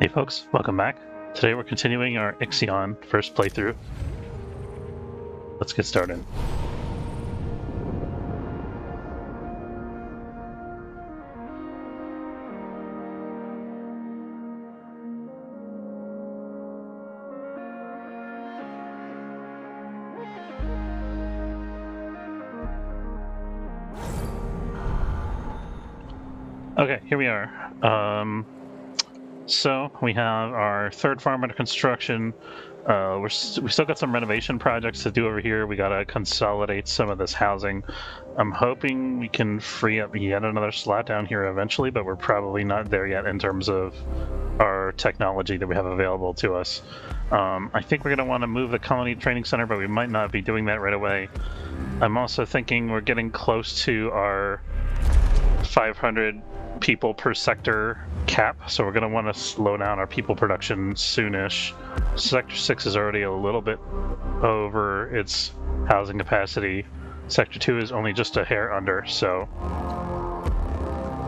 Hey folks, welcome back. Today we're continuing our Ixion first playthrough. Let's get started. Okay, here we are. So we have our third farm under construction. We still got some renovation projects to do over here. We gotta consolidate some of this housing. I'm hoping we can free up yet another slot down here eventually, but we're probably not there yet in terms of our technology that we have available to us. I think we're gonna want to move the colony training center, but we might not be doing that right away. I'm also thinking we're getting close to our 500 people per sector cap, so we're going to want to slow down our people production soonish. Sector 6 is already a little bit over its housing capacity. Sector 2 is only just a hair under, so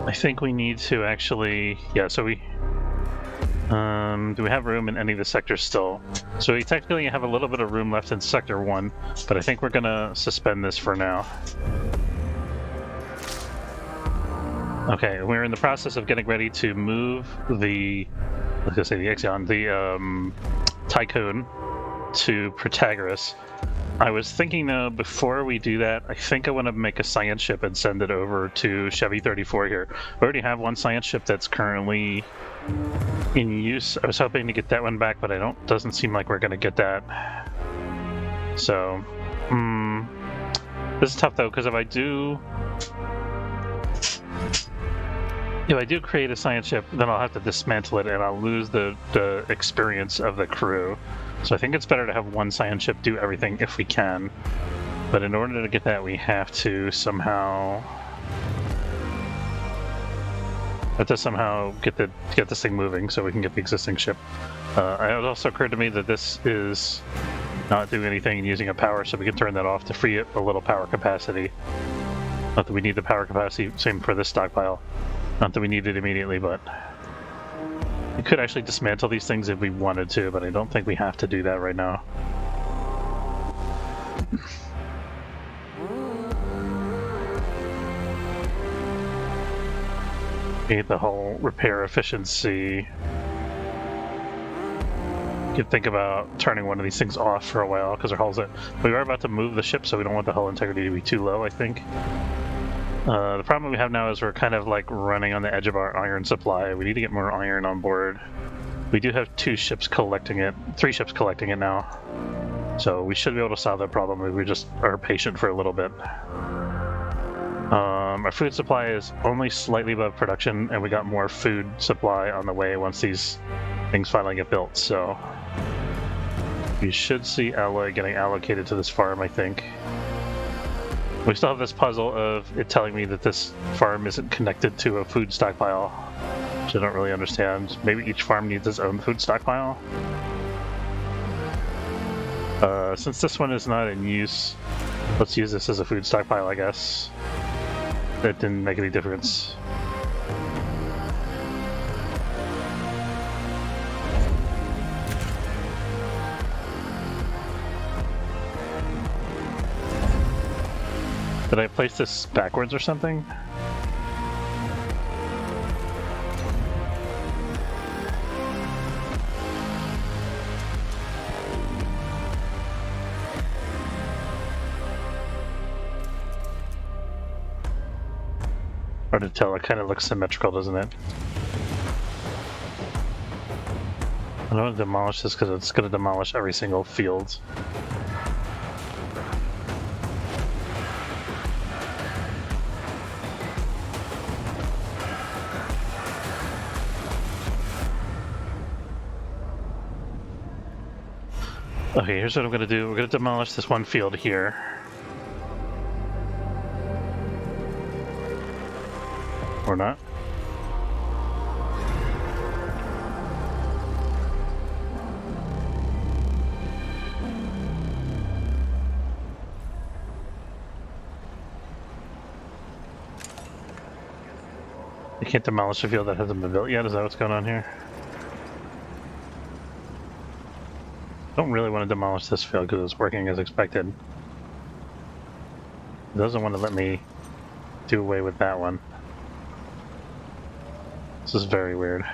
I think we need to actually, so we do we have room in any of the sectors still? So we technically have a little bit of room left in Sector 1, but I think we're going to suspend this for now. Okay, we're in the process of getting ready to move the Ixion, the Tycoon to Protagoras. I was thinking though, before we do that, I think I want to make a science ship and send it over to Chevy 34 here. We already have one science ship that's currently in use. I was hoping to get that one back, but doesn't seem like we're going to get that. So, this is tough though, because if I do create a science ship, then I'll have to dismantle it and I'll lose the experience of the crew. So I think it's better to have one science ship do everything if we can. But in order to get that, we have to somehow get this thing moving so we can get the existing ship. It also occurred to me that this is not doing anything and using a power, so we can turn that off to free up a little power capacity. Not that we need the power capacity, same for this stockpile. Not that we need it immediately, but we could actually dismantle these things if we wanted to, but I don't think we have to do that right now. Need the whole repair efficiency. You could think about turning one of these things off for a while because our hull's we are about to move the ship, so we don't want the hull integrity to be too low, I think. The problem we have now is we're kind of like running on the edge of our iron supply. We need to get more iron on board. We do have 3 ships collecting it now. So we should be able to solve that problem if we just are patient for a little bit. Our food supply is only slightly above production, and we got more food supply on the way once these things finally get built. So we should see alloy getting allocated to this farm, I think. We still have this puzzle of it telling me that this farm isn't connected to a food stockpile, which I don't really understand. Maybe each farm needs its own food stockpile? Since this one is not in use, let's use this as a food stockpile, I guess. That didn't make any difference. Did I place this backwards or something? Hard to tell, it kind of looks symmetrical, doesn't it? I don't want to demolish this because it's going to demolish every single field. Okay, here's what I'm going to do. We're going to demolish this one field here. Or not. You can't demolish a field that hasn't been built yet? Is that what's going on here? Don't really want to demolish this field because it's working as expected. It doesn't want to let me do away with that one. This is very weird.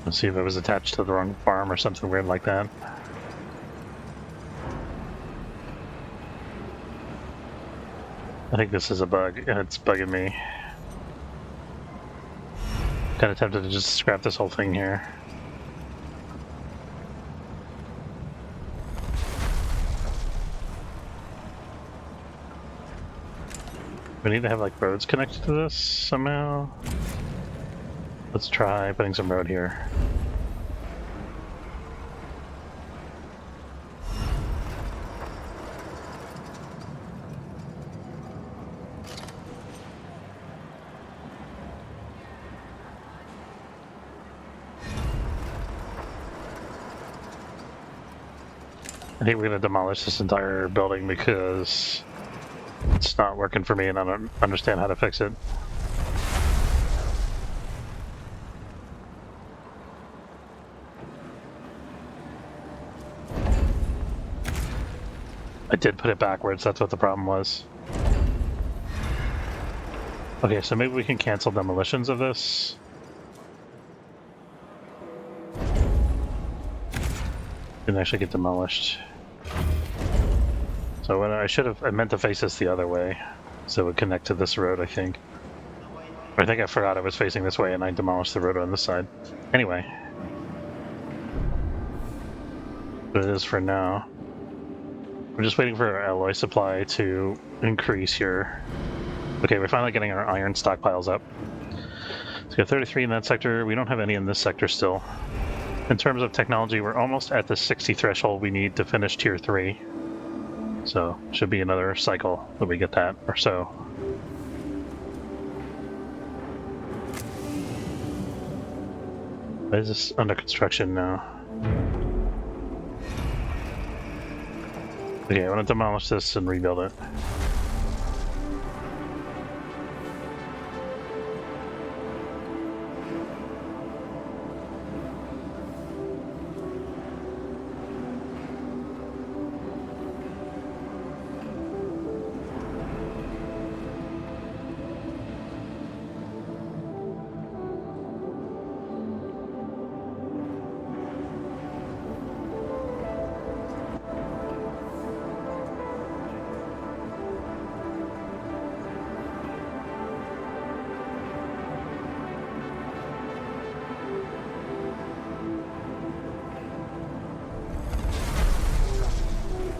Let's see if it was attached to the wrong farm or something weird like that. I think this is a bug, and it's bugging me. Kind of tempted to just scrap this whole thing here. We need to have like roads connected to this somehow. Let's try putting some road here. I think we're going to demolish this entire building because it's not working for me and I don't understand how to fix it. I did put it backwards, that's what the problem was. Okay, so maybe we can cancel demolitions of this. Didn't actually get demolished. So when I meant to face this the other way, so it would connect to this road, I think. Or I think I forgot I was facing this way and I demolished the road on this side. Anyway. But it is for now. We're just waiting for our alloy supply to increase here. Okay, we're finally getting our iron stockpiles up. So we got 33 in that sector. We don't have any in this sector still. In terms of technology, we're almost at the 60 threshold we need to finish tier 3. So, should be another cycle that we get that, or so. Why is this under construction now? Okay, I want to demolish this and rebuild it.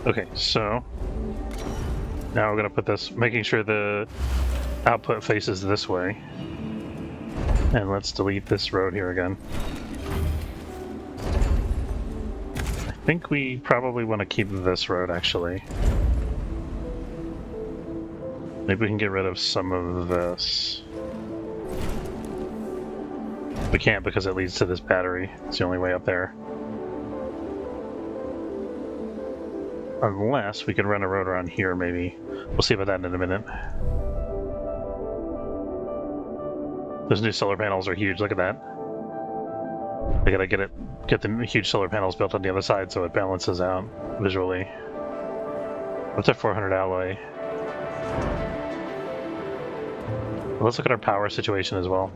Okay, so now we're gonna put this, making sure the output faces this way. And let's delete this road here again. I think we probably want to keep this road actually. Maybe we can get rid of some of this. We can't because it leads to this battery. It's the only way up there. Unless we could run a road around here, maybe. We'll see about that in a minute. Those new solar panels are huge, look at that. I gotta get the huge solar panels built on the other side so it balances out visually. What's our 400 alloy? Well, let's look at our power situation as well.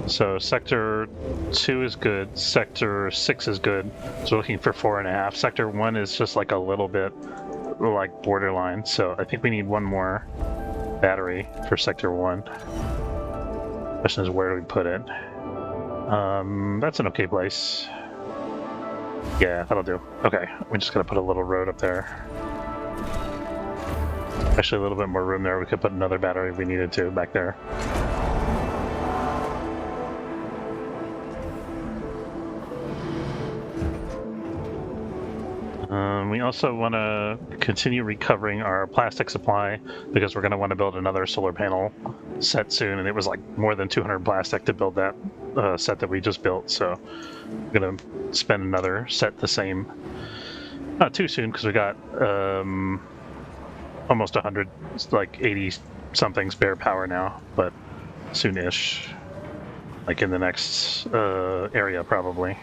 So sector 2 is good, sector 6 is good, so we're looking for 4.5. Sector 1 is just like a little bit like borderline, so I think we need one more battery for sector 1. Question is, where do we put it? That's an okay place. Yeah, that'll do. Okay, we just gotta put a little road up there. Actually, a little bit more room there. We could put another battery if we needed to back there. We also want to continue recovering our plastic supply because we're going to want to build another solar panel set soon, and it was like more than 200 plastic to build that set that we just built, so we're going to spend another set the same. Not too soon because we got almost 100, like 80 something spare power now, but soon-ish. Like in the next area, probably.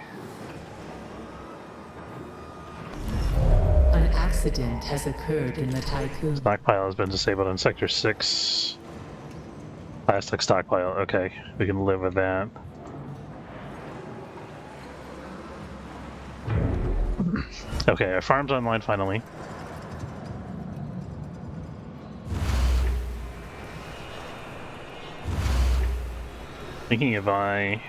An accident has occurred in the Tycoon. Stockpile has been disabled in Sector 6. Plastic stockpile, okay. We can live with that. Okay, our farm's online finally. Thinking if I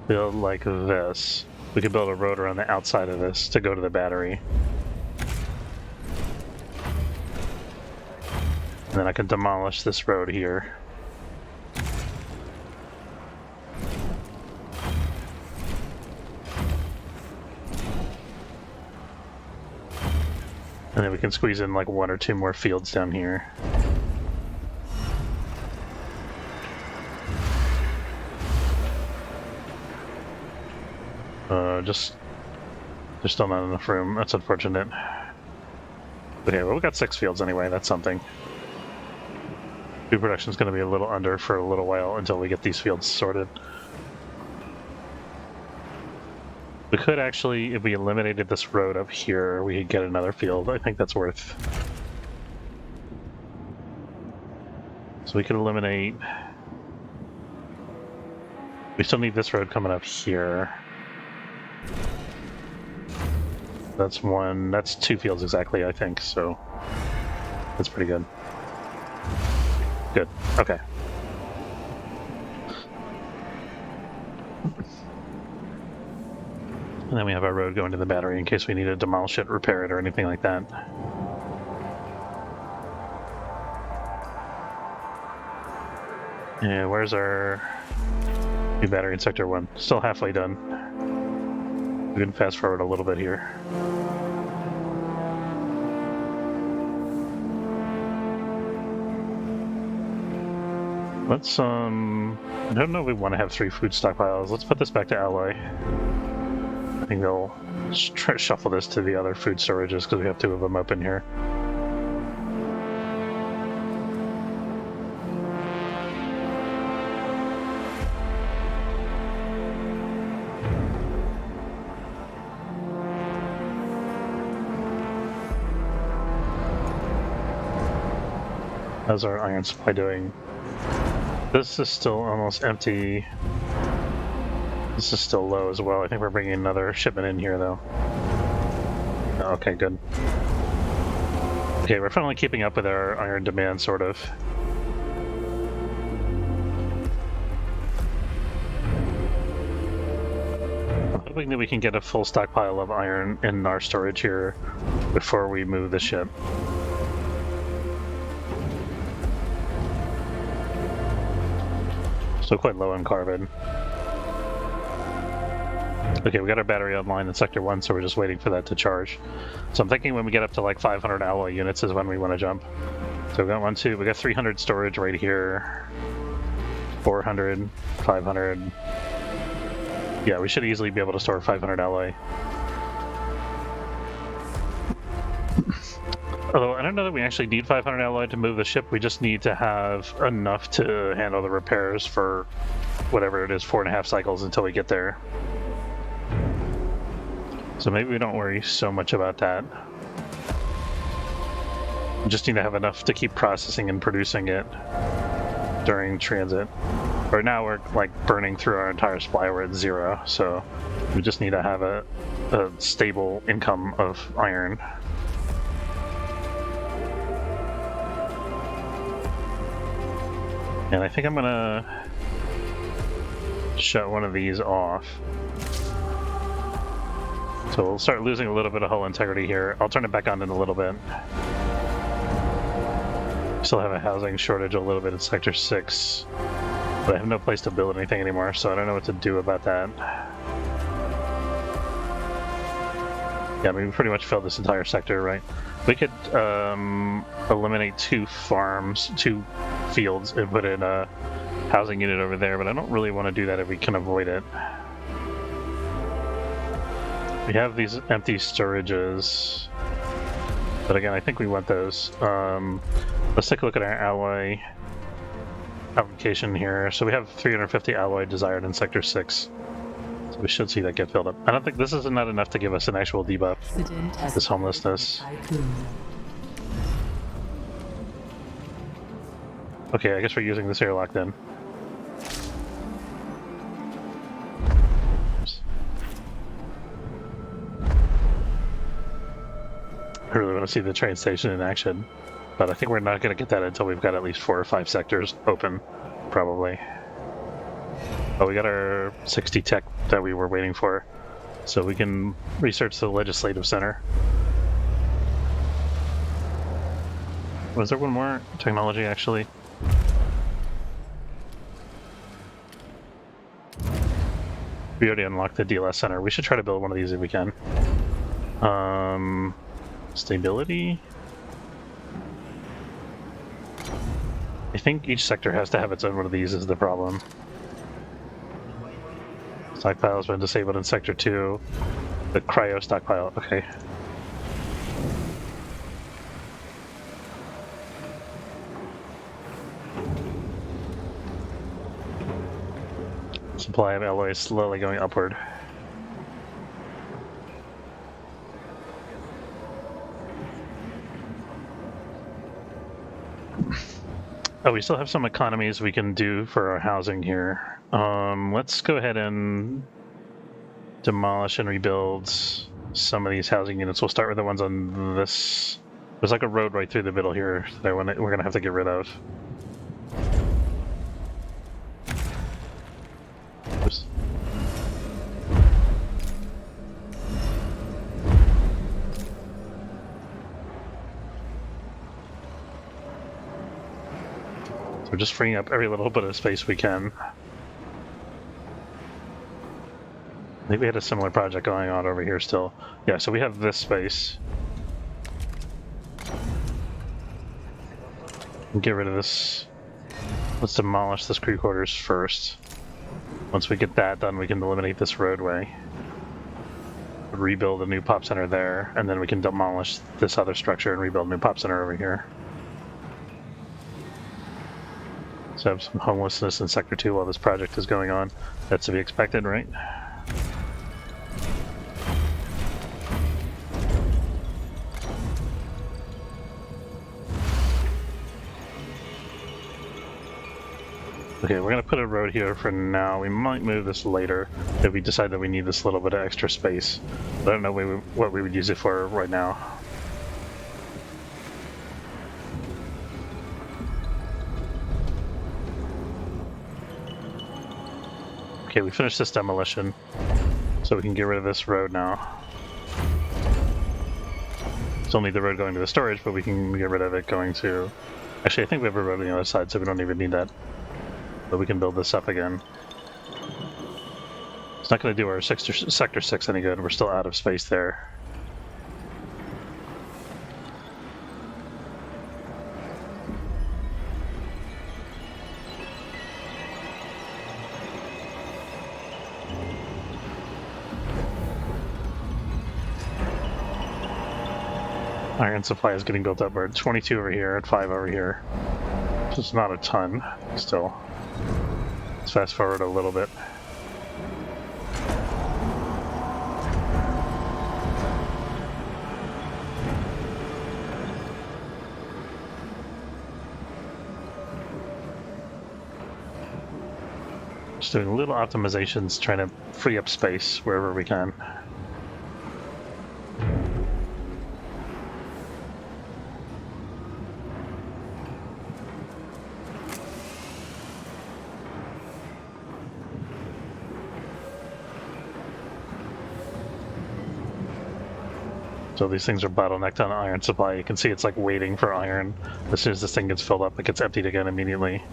build like this, we could build a road around the outside of this to go to the battery. And then I can demolish this road here. And then we can squeeze in like 1 or 2 more fields down here. There's still not enough room. That's unfortunate. Okay, well, we got 6 fields anyway. That's something. Food production is going to be a little under for a little while until we get these fields sorted. We could actually, if we eliminated this road up here, we could get another field. I think that's worth. So we could eliminate. We still need this road coming up here. That's 1. That's 2 fields exactly, I think. So that's pretty good. Good. Okay. And then we have our road going to the battery in case we need to demolish it, repair it, or anything like that. Yeah, where's our new battery in Sector 1? Still halfway done. We can fast forward a little bit here. Let's, I don't know if we want to have 3 food stockpiles. Let's put this back to Alloy. I think they'll shuffle this to the other food storages because we have 2 of them open here. How's our iron supply doing? This is still almost empty. This is still low as well. I think we're bringing another shipment in here, though. Okay, good. Okay, we're finally keeping up with our iron demand, sort of. I'm hoping that we can get a full stockpile of iron in our storage here before we move the ship. Still quite low on carbon. Okay, we got our battery online in Sector 1, so we're just waiting for that to charge. So I'm thinking when we get up to like 500 alloy units is when we want to jump. So we got 1, 2, we got 300 storage right here. 400, 500. Yeah, we should easily be able to store 500 alloy. Although I don't know that we actually need 500 alloy to move the ship, we just need to have enough to handle the repairs for whatever it is, 4.5 cycles until we get there. So maybe we don't worry so much about that. We just need to have enough to keep processing and producing it during transit. Right now we're like burning through our entire supply, we're at 0, so we just need to have a stable income of iron. And I think I'm gonna shut one of these off. So we'll start losing a little bit of hull integrity here. I'll turn it back on in a little bit. Still have a housing shortage a little bit in Sector 6. But I have no place to build anything anymore, so I don't know what to do about that. Yeah, I mean, we pretty much filled this entire sector, right? We could eliminate 2 farms, 2 fields, and put in a housing unit over there, but I don't really want to do that if we can avoid it. We have these empty storages, but again, I think we want those. Let's take a look at our alloy. allocation here. So we have 350 alloy desired in Sector 6. So we should see that get filled up. I don't think this is not enough to give us an actual debuff. Accident has This occurred in the homelessness. tycoon. Okay, I guess we're using this airlock then. Oops. I really want to see the train station in action, but I think we're not going to get that until we've got at least 4 or 5 sectors open, probably. Oh, we got our 60 tech that we were waiting for, so we can research the legislative center. Was there one more technology, actually? We already unlocked the DLS center. We should try to build one of these if we can. Stability? I think each sector has to have its own one of these is the problem. Stockpile has been disabled in Sector 2. The cryo stockpile, okay. Supply of alloy is slowly going upward. Oh, we still have some economies we can do for our housing here. Let's go ahead and demolish and rebuild some of these housing units. We'll start with the ones on this. There's like a road right through the middle here that we're going to have to get rid of. Oops. So we're just freeing up every little bit of space we can. I think we had a similar project going on over here still. Yeah, so we have this space. Get rid of this. Let's demolish this crew quarters first. Once we get that done, we can eliminate this roadway. Rebuild a new pop center there, and then we can demolish this other structure and rebuild a new pop center over here. So have some homelessness in Sector 2 while this project is going on. That's to be expected, right? Okay, we're going to put a road here for now. We might move this later if we decide that we need this little bit of extra space. But I don't know what we would use it for right now. Okay, we finished this demolition, so we can get rid of this road now. Still need the road going to the storage, but we can get rid of it going to... Actually, I think we have a road on the other side, so we don't even need that. But we can build this up again. It's not going to do our Sector 6 any good. We're still out of space there. Iron supply is getting built up. We're at 22 over here, at 5 over here. Just not a ton, still. Let's fast forward a little bit. Just doing little optimizations, trying to free up space wherever we can. So these things are bottlenecked on iron supply. You can see it's like waiting for iron. As soon as this thing gets filled up, it gets emptied again immediately.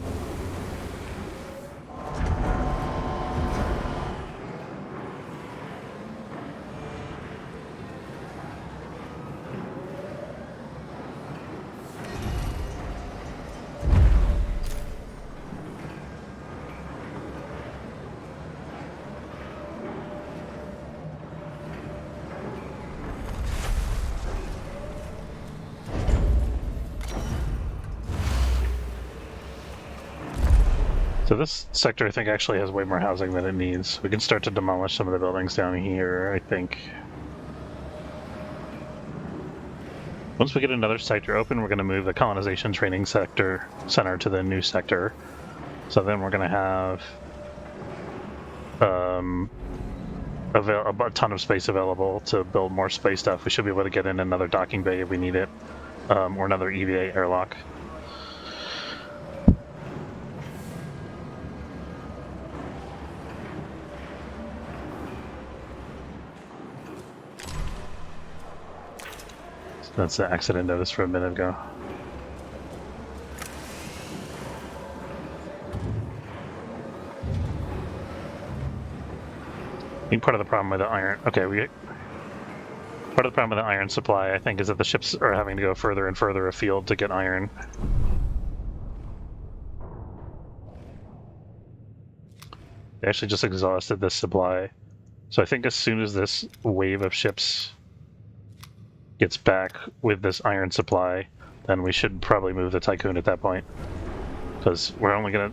So this sector, I think, actually has way more housing than it needs. We can start to demolish some of the buildings down here, I think. Once we get another sector open, we're going to move the colonization training center to the new sector. So then we're going to have a ton of space available to build more space stuff. We should be able to get in another docking bay if we need it, or another EVA airlock. That's the accident notice from a minute ago. I think part of the problem with the iron... Okay, part of the problem with the iron supply, I think, is that the ships are having to go further and further afield to get iron. They actually just exhausted this supply. So I think as soon as this wave of ships gets back with this iron supply, then we should probably move the Tycoon at that point. Because we're only gonna...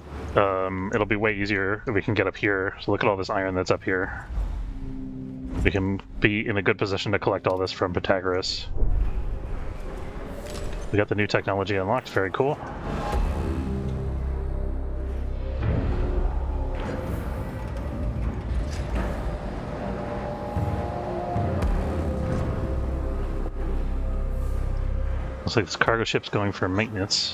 it'll be way easier if we can get up here. So look at all this iron that's up here. We can be in a good position to collect all this from Pythagoras. We got the new technology unlocked, very cool. Looks like this cargo ship's going for maintenance.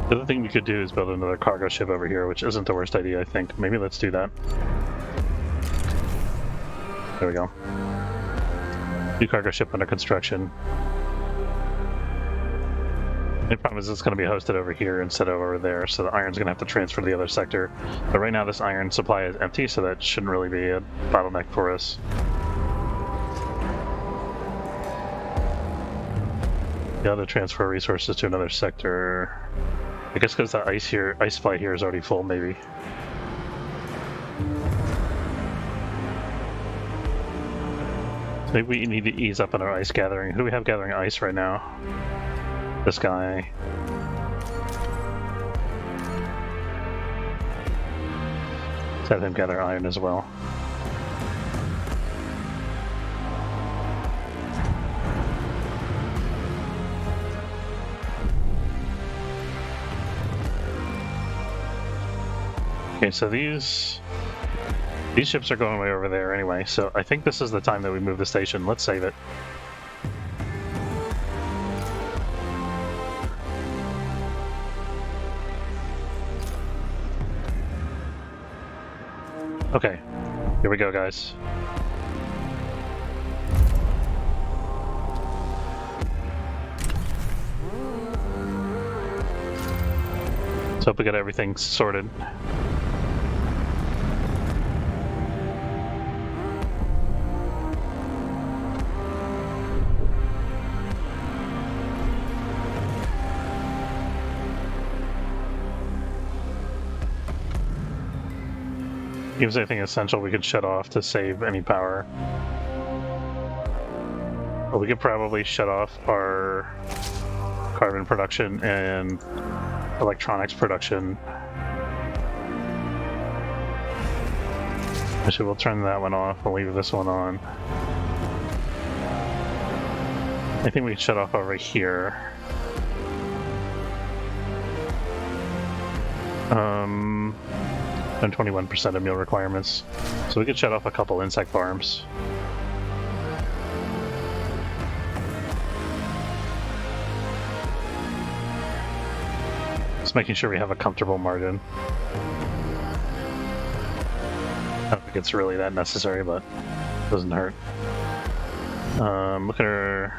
The other thing we could do is build another cargo ship over here, which isn't the worst idea, I think. Maybe let's do that. There we go. New cargo ship under construction. The problem is it's going to be hosted over here instead of over there, so the iron's going to have to transfer to the other sector. But right now this iron supply is empty, so that shouldn't really be a bottleneck for us. Yeah, to transfer resources to another sector. I guess because the ice supply here is already full, maybe. Maybe we need to ease up on our ice gathering. Who do we have gathering ice right now? This guy. Let's have him gather iron as well. Okay, so these ships are going way over there anyway, so I think this is the time that we move the station. Let's save it. Okay, here we go, guys. Let's hope we got everything sorted. If there's anything essential we could shut off to save any power. But we could probably shut off our carbon production and electronics production. Actually, we'll turn that one off. We'll leave this one on. I think we can shut off over here. And 21% of meal requirements. So we could shut off a couple insect farms. Just making sure we have a comfortable margin. I don't think it's really that necessary, but it doesn't hurt. Look at our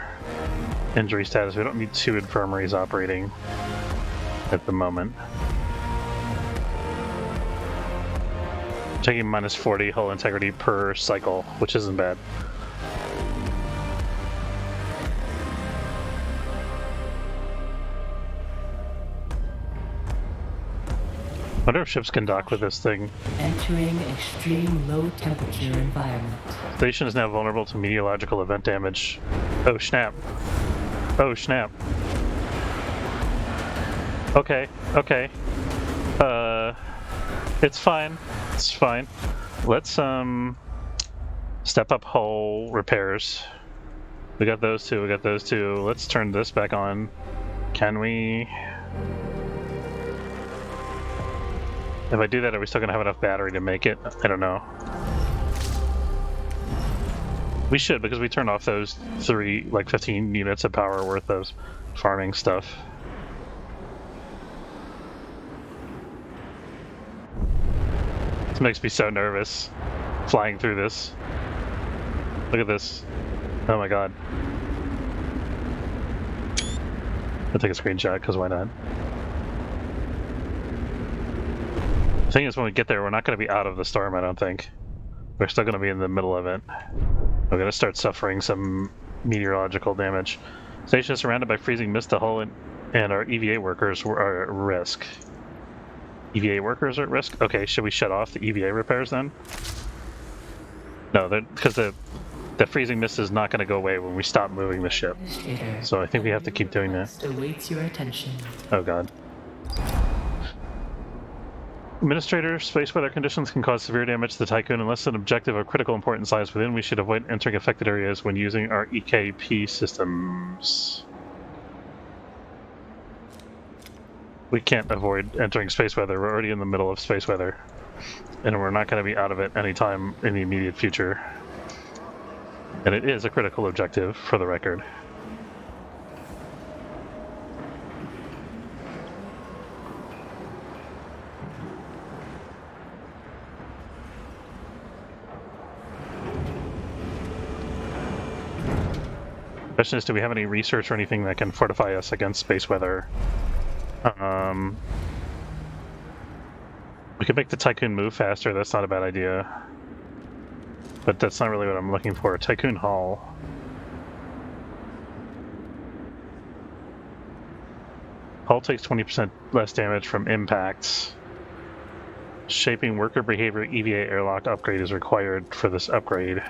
injury status. We don't need 2 infirmaries operating at the moment. Taking minus 40 hull integrity per cycle, which isn't bad. wonder if ships can dock with this thing. Entering extreme low temperature environment. Station is now vulnerable to meteorological event damage. Oh snap. Oh snap. Okay, okay. It's fine. It's fine. Let's step up hull repairs. We got those two, we got those two. Let's turn this back on. Can we? If I do that, are we still gonna have enough battery to make it? I don't know. We should, because we turned off those 15 units of power worth of farming stuff. This makes me so nervous, flying through this. Look at this. Oh my god. I'll take a screenshot, because why not? The thing is, when we get there, we're not going to be out of the storm, I don't think. We're still going to be in the middle of it. We're going to start suffering some meteorological damage. Station is surrounded by freezing mist. The hull and our EVA workers are at risk. EVA workers are at risk? Okay, should we shut off the EVA repairs then? No, because the freezing mist is not going to go away when we stop moving the ship. So I think we have to keep doing that. Awaits your attention. Oh god. Administrator, space weather conditions can cause severe damage to the Tycoon unless an objective of critical importance lies within. We should avoid entering affected areas when using our EKP systems. We can't avoid entering space weather. We're already in the middle of space weather. And we're not going to be out of it anytime in the immediate future. And it is a critical objective, for the record. Question is, do we have any research or anything that can fortify us against space weather? We could make the Tycoon move faster, that's not a bad idea. But that's not really what I'm looking for. Tycoon hull. Hull takes 20% less damage from impacts. Shaping worker behavior EVA airlock upgrade is required for this upgrade.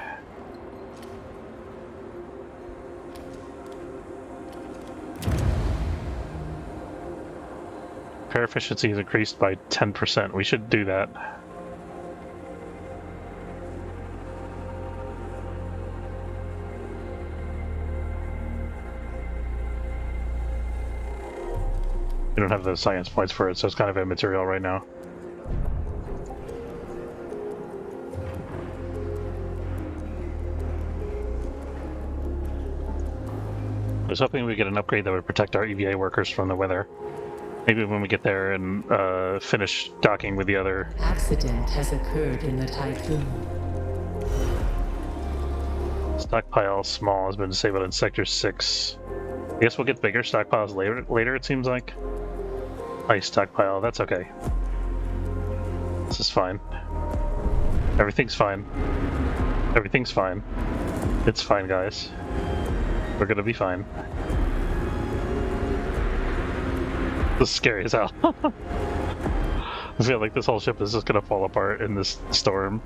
Repair efficiency is increased by 10%. We should do that. We don't have the science points for it, so it's kind of immaterial right now. I was hoping we get an upgrade that would protect our EVA workers from the weather. Maybe when we get there and finish docking with the other. An accident has occurred in the Tycoon. Stockpile small has been disabled in Sector 6. I guess we'll get bigger stockpiles later it seems like. Ice stockpile, that's okay. This is fine. Everything's fine. Everything's fine. It's fine, guys. We're gonna be fine. This is scary as hell. I feel like this whole ship is just gonna fall apart in this storm.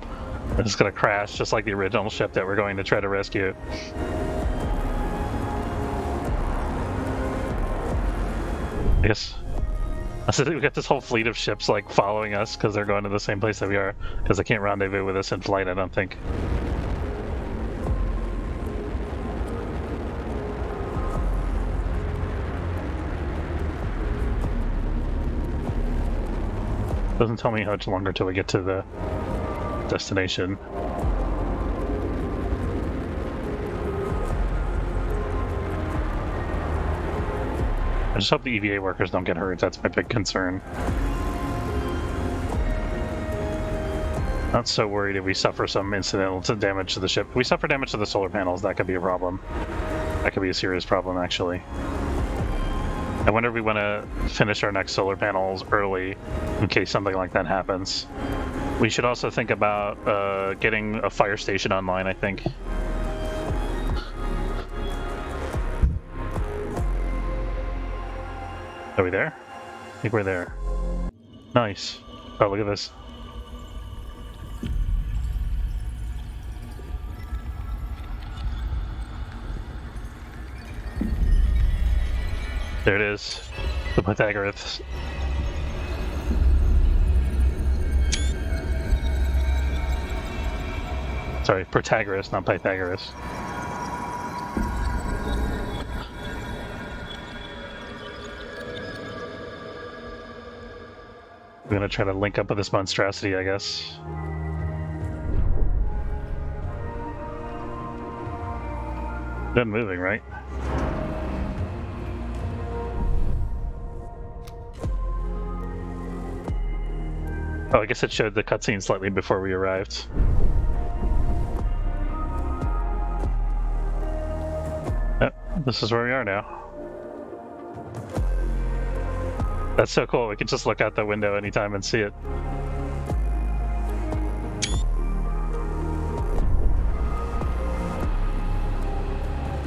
It's gonna crash just like the original ship that we're going to try to rescue. I guess. We got this whole fleet of ships like following us because they're going to the same place that we are, because they can't rendezvous with us in flight, I don't think. Doesn't tell me how much longer till we get to the destination. I just hope the EVA workers don't get hurt, that's my big concern. Not so worried if we suffer some incidental damage to the ship. If we suffer damage to the solar panels, that could be a problem. That could be a serious problem, actually. I wonder if we want to finish our next solar panels early in case something like that happens. We should also think about getting a fire station online, I think. Are we there? I think we're there. Nice. Oh, look at this. There it is. The Pythagoras. Sorry, Protagoras, not Pythagoras. I'm gonna try to link up with this monstrosity, I guess. Done moving, right? Oh, I guess it showed the cutscene slightly before we arrived. Yep, this is where we are now. That's so cool. We can just look out the window anytime and see it.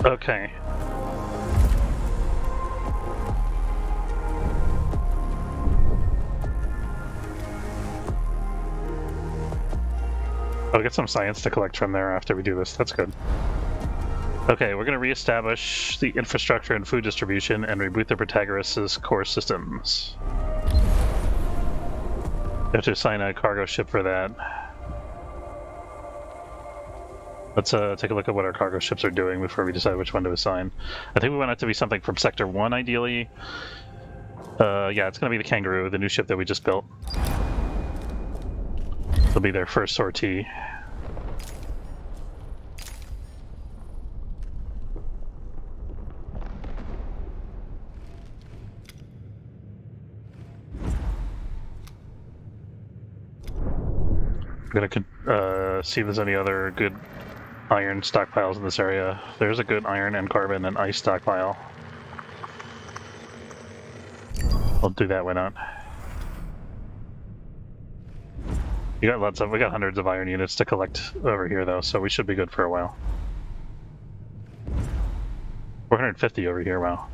Okay. I'll get some science to collect from there after we do this. That's good. Okay, we're going to reestablish the infrastructure and food distribution and reboot the Protagoras' core systems. We have to assign a cargo ship for that. Let's take a look at what our cargo ships are doing before we decide which one to assign. I think we want it to be something from Sector 1, ideally. Yeah, it's going to be the Kangaroo, the new ship that we just built. It'll be their first sortie. I'm gonna see if there's any other good iron stockpiles in this area. There's a good iron and carbon and ice stockpile. I'll do that, why not? We got hundreds of iron units to collect over here though, so we should be good for a while. 450 over here, wow.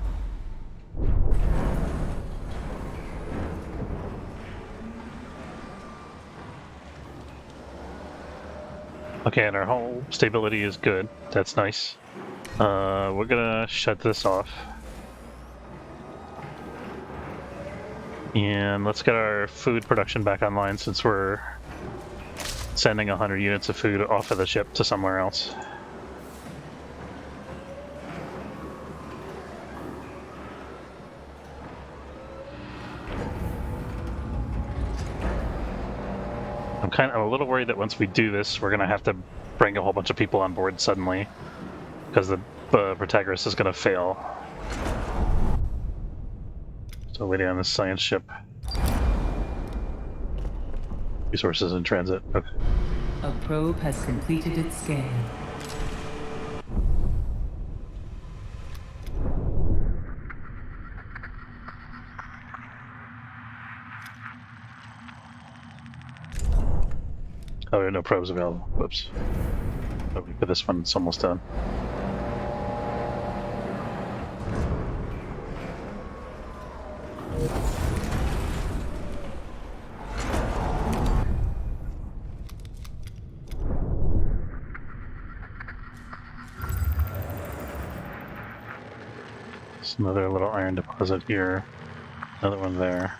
Okay, and our hull stability is good. That's nice. We're gonna shut this off. And let's get our food production back online since we're sending 100 units of food off of the ship to somewhere else. I'm a little worried that once we do this, we're gonna have to bring a whole bunch of people on board suddenly, because the Protagoras is gonna fail. So waiting on this science ship. Resources in transit. Okay. A probe has completed its scan. Oh, there are no probes available. Whoops. Okay, but this one's almost done. There's another little iron deposit here. Another one there.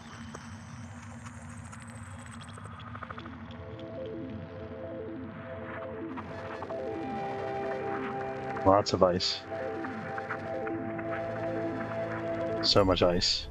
Lots of ice. So much ice.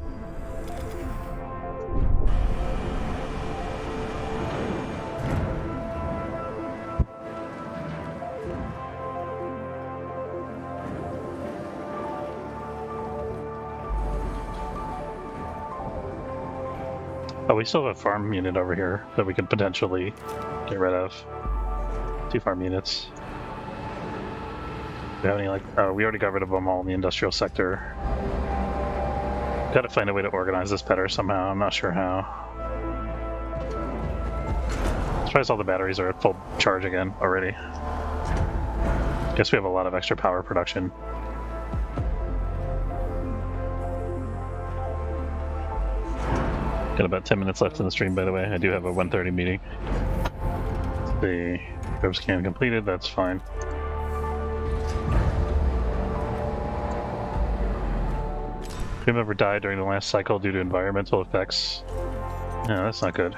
Oh, we still have a farm unit over here that we could potentially get rid of. 2 farm units. Do we have any, like, oh, we already got rid of them all in the industrial sector. Gotta find a way to organize this better somehow, I'm not sure how. Surprised all the batteries are at full charge again already. Guess we have a lot of extra power production. Got about 10 minutes left in the stream, by the way. I do have a 1:30 meeting. The curve scan completed, that's fine. Crew member died during the last cycle due to environmental effects. No, that's not good.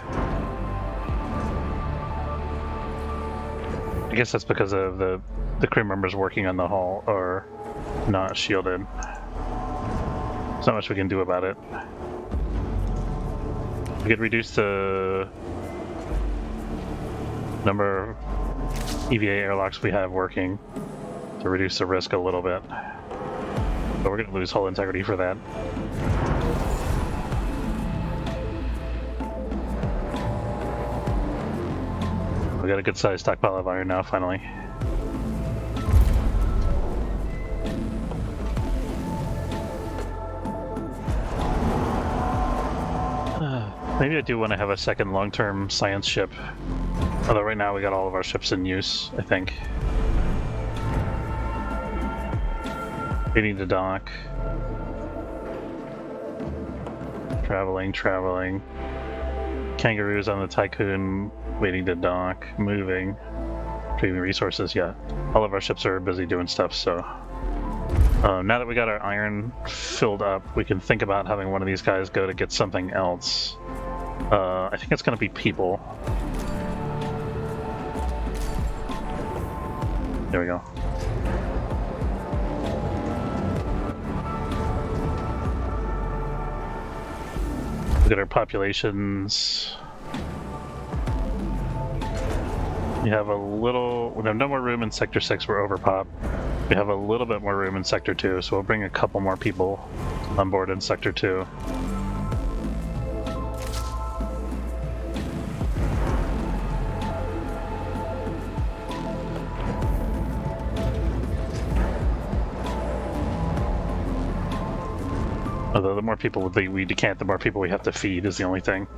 I guess that's because of the crew members working on the hull are not shielded. There's not much we can do about it. We could reduce the number of EVA airlocks we have working to reduce the risk a little bit. But we're going to lose hull integrity for that. We got a good sized stockpile of iron now, finally. Maybe I do want to have a second long-term science ship. Although right now we got all of our ships in use, I think. Waiting to dock. Traveling. Kangaroos on the Tycoon, waiting to dock, moving. Retrieving resources, yeah. All of our ships are busy doing stuff, so... now that we got our iron filled up, we can think about having one of these guys go to get something else. I think it's going to be people. There we go. Look at our populations. We have we have no more room in Sector 6, we're overpop. We have a little bit more room in Sector 2, so we'll bring a couple more people on board in Sector 2. Although the more people we decant, the more people we have to feed is the only thing.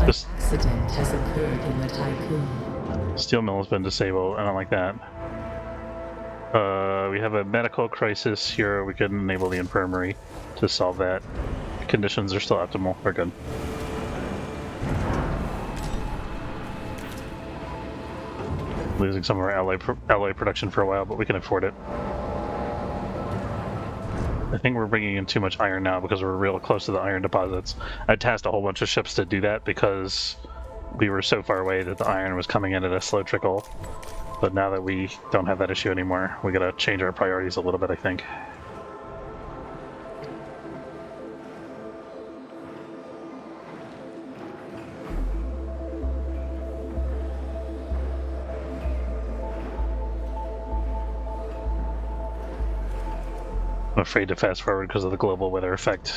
An accident has occurred in the Tycoon. Steel mill has been disabled. I don't like that. We have a medical crisis here. We could enable the infirmary to solve that. Conditions are still optimal. We're good. Losing some of our alloy production for a while, but we can afford it. I think we're bringing in too much iron now because we're real close to the iron deposits. I tasked a whole bunch of ships to do that because we were so far away that the iron was coming in at a slow trickle. But now that we don't have that issue anymore, we gotta change our priorities a little bit, I think. I'm afraid to fast forward because of the global weather effect.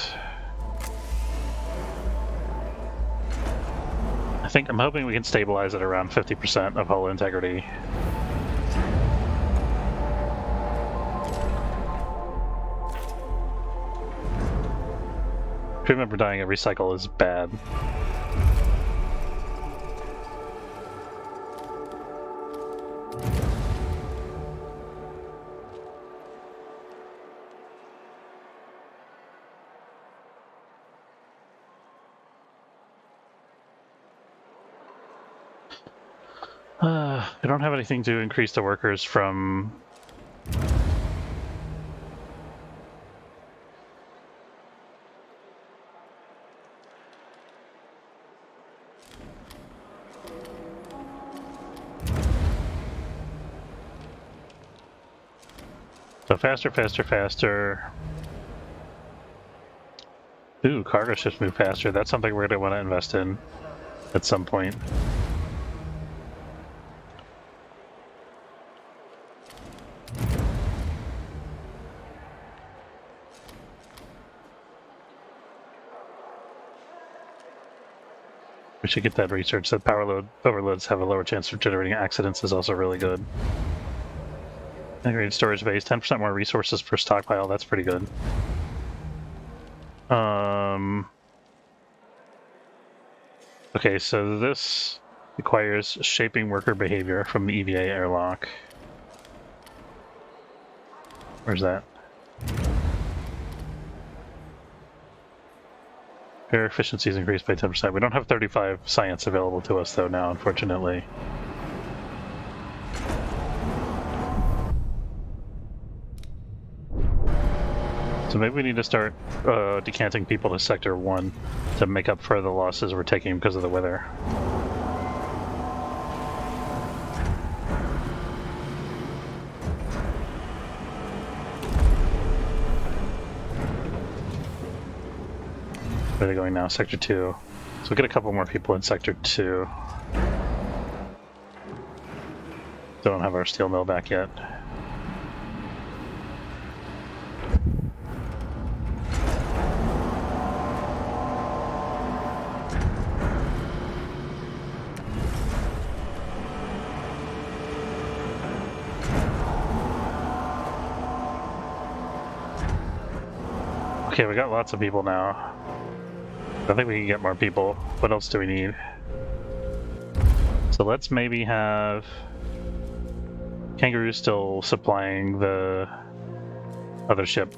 I'm hoping we can stabilize at around 50% of hull integrity. Crew member dying every cycle is bad. I don't have anything to increase the workers from... So faster. Ooh, cargo ships move faster. That's something we're going to want to invest in at some point. We should get that research. That power load overloads have a lower chance of generating accidents is also really good. Integrated storage base, 10% more resources per stockpile. That's pretty good. Okay, so this requires shaping worker behavior from the EVA airlock. Where's that? Air efficiency is increased by 10%. We don't have 35 science available to us though now, unfortunately. So maybe we need to start decanting people to Sector 1 to make up for the losses we're taking because of the weather. Where are they going now? Sector 2. So we'll get a couple more people in Sector 2. Don't have our steel mill back yet. Okay, we got lots of people now. I think we can get more people. What else do we need? So let's maybe have Kangaroo still supplying the other ship.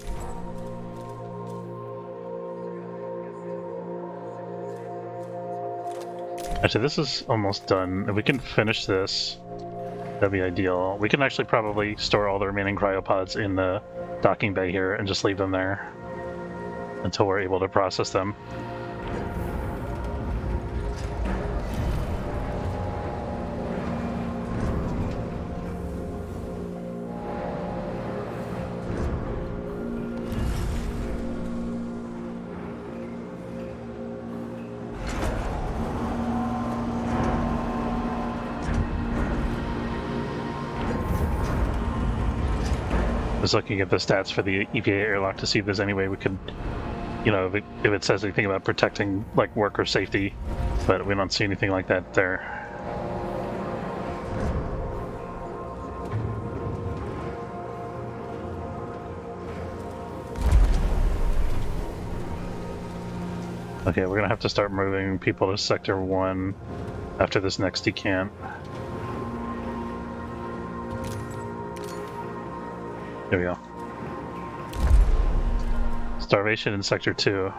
Actually, this is almost done. If we can finish this, that'd be ideal. We can actually probably store all the remaining cryopods in the docking bay here and just leave them there until we're able to process them. Just looking at the stats for the EPA airlock to see if there's any way we could, you know, if it says anything about protecting like worker safety, but we don't see anything like that there. Okay, we're gonna have to start moving people to Sector 1 after this next decant. There we go. Starvation in Sector 2.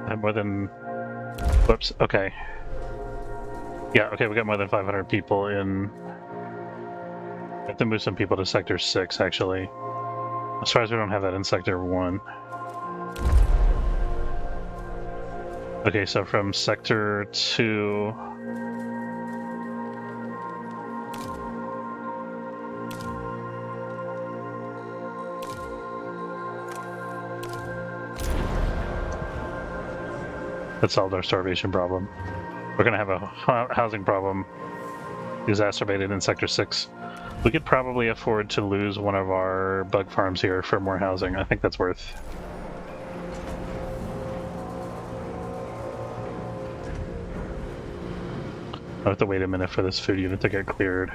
I have more than... Whoops, okay. Yeah, okay, we got more than 500 people in... I have to move some people to Sector 6, actually. As far as we don't have that in Sector 1. Okay, so from Sector 2... That solved our starvation problem. We're gonna have a housing problem exacerbated in Sector 6. We could probably afford to lose one of our bug farms here for more housing. I think that's worth. I'll have to wait a minute for this food unit to get cleared.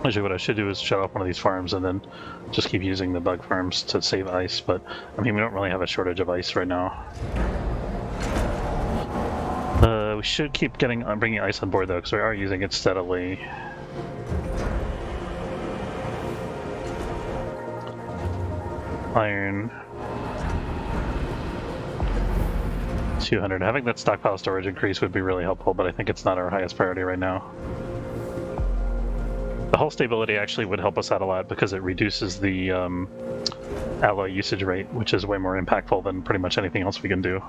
Actually, what I should do is shut off one of these farms and then just keep using the bug farms to save ice, but I mean, we don't really have a shortage of ice right now. We should keep bringing ice on board though, because we are using it steadily. Iron. 200. Having that stockpile storage increase would be really helpful, but I think it's not our highest priority right now. The hull stability actually would help us out a lot because it reduces the alloy usage rate, which is way more impactful than pretty much anything else we can do.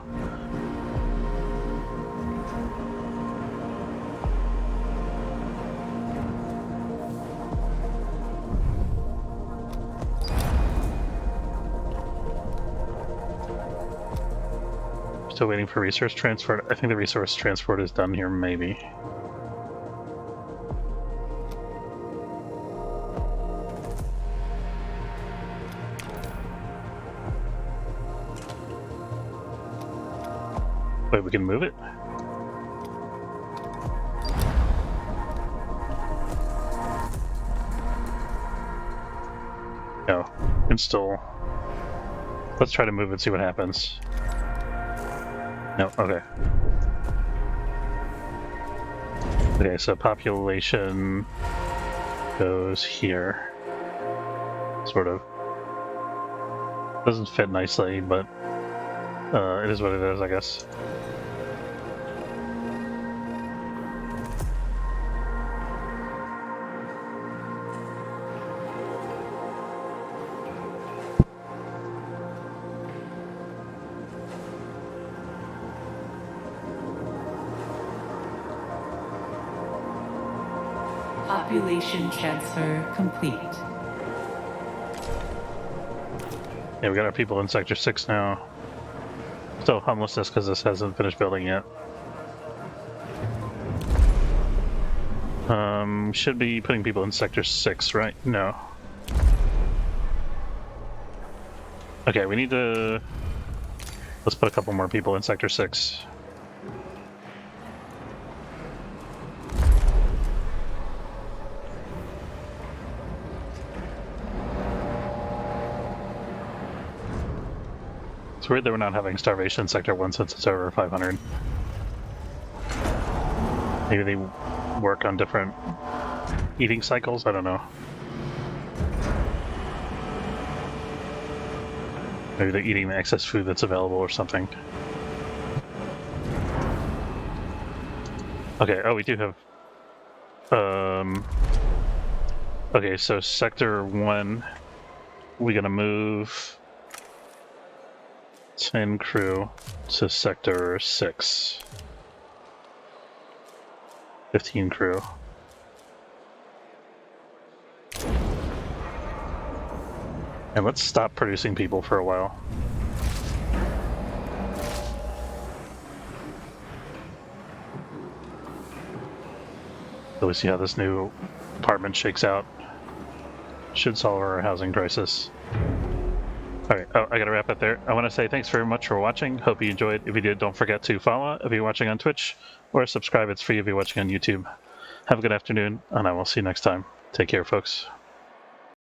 Still waiting for resource transport. I think the resource transport is done here, maybe. Wait, we can move it? No, install. Let's try to move it, see what happens. No, okay. Okay, so population goes here. Sort of. Doesn't fit nicely, but it is what it is, I guess. Population transfer complete. Yeah, we got our people in Sector 6 now. Still homelessness because this hasn't finished building yet. Should be putting people in Sector 6, right? No. Okay, we need to... Let's put a couple more people in Sector 6. It's weird that we're not having starvation in Sector 1 since it's over 500. Maybe they work on different eating cycles? I don't know. Maybe they're eating the excess food that's available or something. Okay, oh, we do have... Okay, so Sector 1, we're gonna move 10 crew to Sector 6. 15 crew. And let's stop producing people for a while. So we see how this new apartment shakes out. Should solve our housing crisis. Alright, oh, I gotta wrap it there. I want to say thanks very much for watching. Hope you enjoyed. If you did, don't forget to follow if you're watching on Twitch, or subscribe. It's free if you're watching on YouTube. Have a good afternoon, and I will see you next time. Take care, folks.